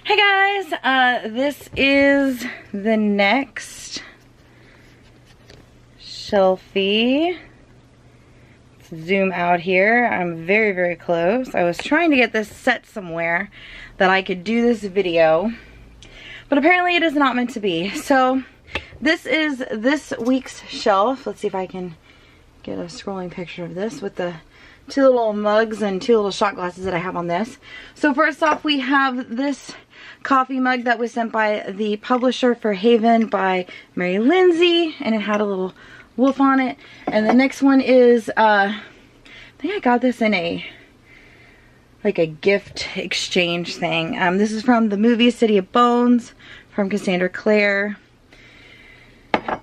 Hey guys, this is the next shelfie. Let's zoom out here. I'm very, very close. I was trying to get this set somewhere that I could do this video, but apparently it is not meant to be. So this is this week's shelf. Let's see if I can get a scrolling picture of this with the two little mugs and two little shot glasses that I have on this. So first off, we have this coffee mug that was sent by the publisher for Haven by Mary Lindsay, and it had a little wolf on it. And the next one is I think I got this in a gift exchange thing. This is from the movie City of Bones from Cassandra Clare.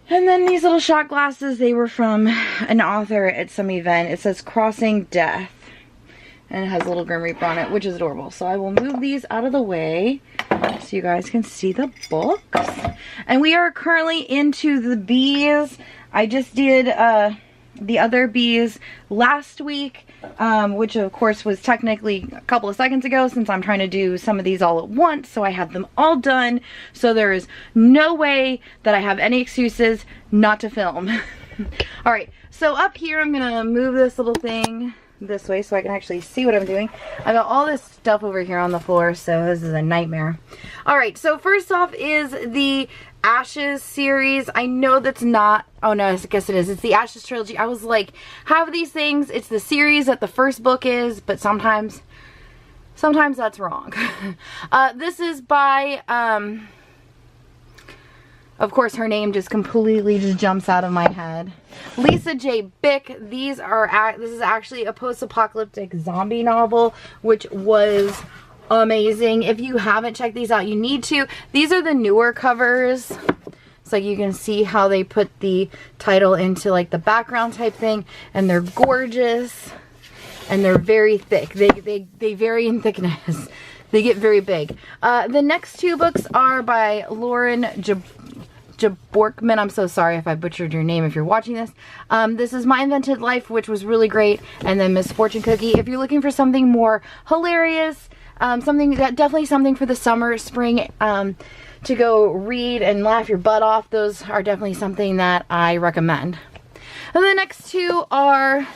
And then these little shot glasses, they were from an author at some event. It says Crossing Death, and it has a little Grim Reaper on it, which is adorable. So I will move these out of the way so you guys can see the books. And we are currently into the bees. I just did the other bees last week, which of course was technically a couple of seconds ago, since I'm trying to do some of these all at once, so I have them all done. So there is no way that I have any excuses not to film. Alright, so up here I'm gonna move this little thing this way so I can actually see what I'm doing. I got all this stuff over here on the floor, so this is a nightmare. Alright, so first off is the Ashes series. I know that's not, oh no, I guess it is. It's the Ashes trilogy. I was like, have these things, it's the series that the first book is, but sometimes that's wrong. This is by, of course her name just completely just jumps out of my head. Lisa J. Bick. This is actually a post-apocalyptic zombie novel, which was amazing. If you haven't checked these out, you need to. These are the newer covers, so you can see how they put the title into like the background type thing, and they're gorgeous and they're very thick. They vary in thickness. They get very big. The next two books are by Lauren Jaborkman. I'm so sorry if I butchered your name if you're watching this. This is My Invented Life, which was really great, and then Miss Fortune Cookie. If you're looking for something more hilarious, definitely something for the summer, spring, to go read and laugh your butt off, those are definitely something that I recommend. And the next two are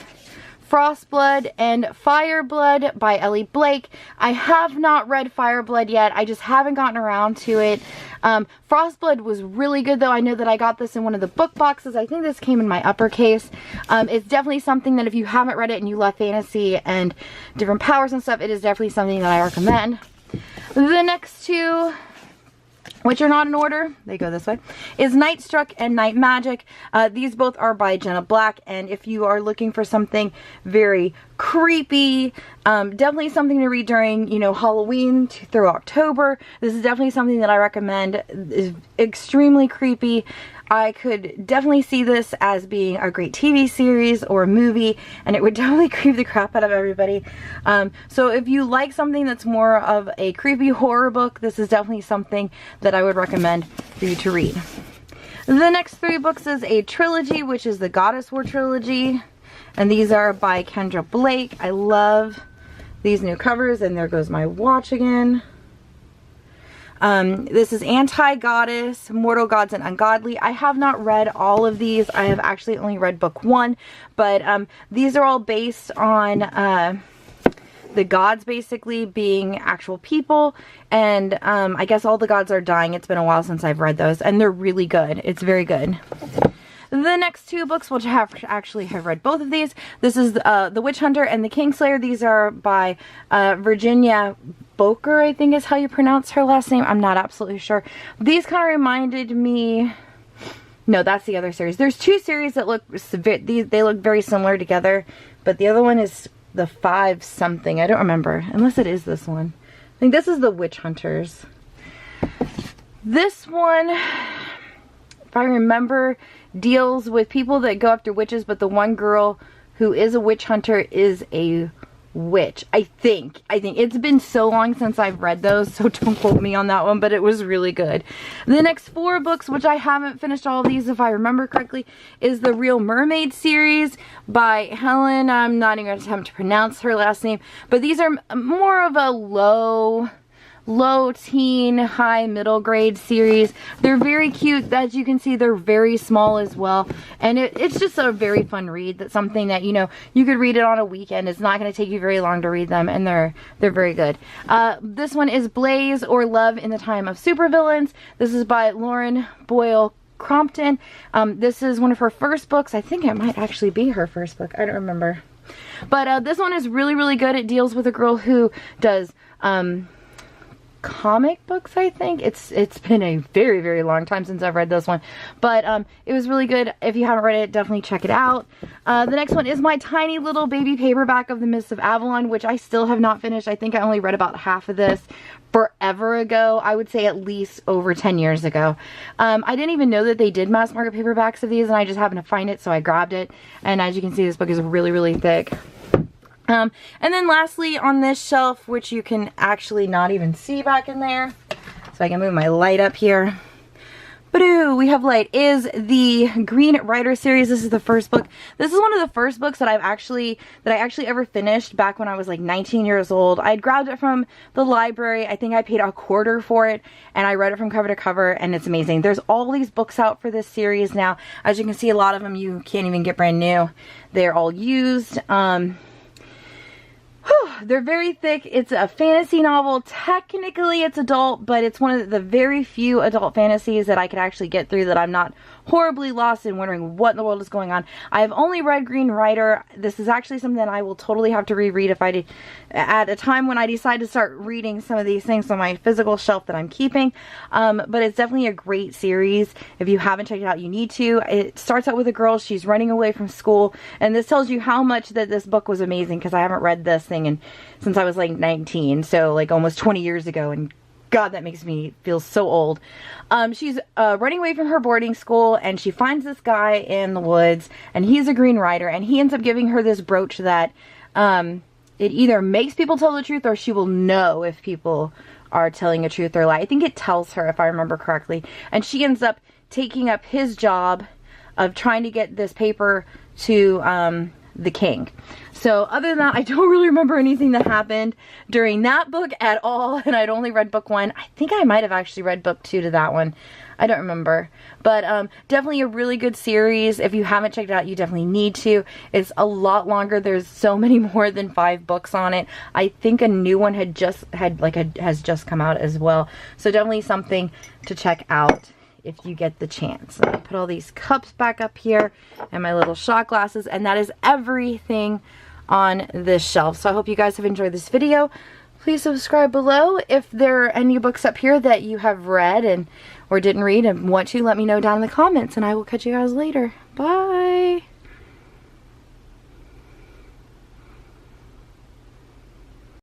Frostblood and Fireblood by Ellie Blake. I have not read Fireblood yet. I just haven't gotten around to it. Frostblood was really good though. I know that I got this in one of the book boxes. I think this came in my uppercase. It's definitely something that if you haven't read it and you love fantasy and different powers and stuff, it is definitely something that I recommend. The next two, which are not in order, they go this way, is Night Struck and Night Magic. These both are by Jenna Black, and if you are looking for something very creepy, definitely something to read during, you know, Halloween through October, this is definitely something that I recommend. It's extremely creepy. I could definitely see this as being a great TV series or a movie, and it would definitely creep the crap out of everybody. So if you like something that's more of a creepy horror book, this is definitely something that I would recommend for you to read. The next three books is a trilogy, which is the Goddess War trilogy, and these are by Kendra Blake. I love these new covers, and there goes my watch again. This is Anti-Goddess, Mortal Gods and Ungodly. I have not read all of these. I have actually only read book one, but these are all based on the gods basically being actual people, and I guess all the gods are dying. It's been a while since I've read those, and they're really good. It's very good. The next two books, which I have read both of these. This is The Witch Hunter and The Kingslayer. These are by Virginia Boker, I think is how you pronounce her last name. I'm not absolutely sure. These kind of reminded me, no, that's the other series. There's two series that look, they look very similar together, but the other one is the 5 something. I don't remember, unless it is this one. I think this is The Witch Hunters. This one, if I remember, deals with people that go after witches, but the one girl who is a witch hunter is a witch. I think it's been so long since I've read those, so don't quote me on that one, but it was really good. The next 4 books, which I haven't finished all of these if I remember correctly, is the Real Mermaid series by Helen. I'm not even going to attempt to pronounce her last name, but these are more of a low low teen, high middle grade series. They're very cute. As you can see, they're very small as well. And it's just a very fun read. That's something that, you know, you could read it on a weekend. It's not going to take you very long to read them, and they're very good. This one is Blaze, or Love in the Time of Supervillains. This is by Lauren Boyle Crompton. This is one of her first books. I think it might actually be her first book. I don't remember. But this one is really, really good. It deals with a girl who does comic books, I think. It's been a very, very long time since I've read this one, but it was really good. If you haven't read it, definitely check it out. The next one is my tiny little baby paperback of The Mists of Avalon, which I still have not finished. I think I only read about half of this forever ago. I would say at least over 10 years ago. I didn't even know that they did mass market paperbacks of these, and I just happened to find it, so I grabbed it. And as you can see, this book is really, really thick. And then lastly on this shelf, which you can actually not even see back in there, so I can move my light up here. Ba-doo, we have light, is the Green Rider series. This is the first book. This is one of the first books that I actually ever finished back when I was like 19 years old. I had grabbed it from the library. I think I paid $1.25 for it, and I read it from cover to cover, and it's amazing. There's all these books out for this series now. As you can see, a lot of them you can't even get brand new. They're all used. They're very thick. It's a fantasy novel. Technically it's adult, but it's one of the very few adult fantasies that I could actually get through that I'm not horribly lost and wondering what in the world is going on. I have only read Green Rider. This is actually something that I will totally have to reread if I did, at a time when I decide to start reading some of these things on my physical shelf that I'm keeping. But it's definitely a great series. If you haven't checked it out, you need to. It starts out with a girl. She's running away from school, and this tells you how much that this book was amazing, because I haven't read this thing since I was like 19, so like almost 20 years ago, and God, that makes me feel so old. She's running away from her boarding school, and she finds this guy in the woods, and he's a Green Rider, and he ends up giving her this brooch that it either makes people tell the truth, or she will know if people are telling a truth or lie. I think it tells her, if I remember correctly, and she ends up taking up his job of trying to get this paper to the king. So other than that, I don't really remember anything that happened during that book at all, and I'd only read book 1. I think I might have actually read book 2 to that one. I don't remember. But definitely a really good series. If you haven't checked it out, you definitely need to. It's a lot longer. There's so many more than 5 books on it. I think a new one has just come out as well. So definitely something to check out if you get the chance. Let me put all these cups back up here and my little shot glasses, and that is everything on this shelf. So I hope you guys have enjoyed this video. Please subscribe below. If there are any books up here that you have read or didn't read and want to, let me know down in the comments, and I will catch you guys later. Bye!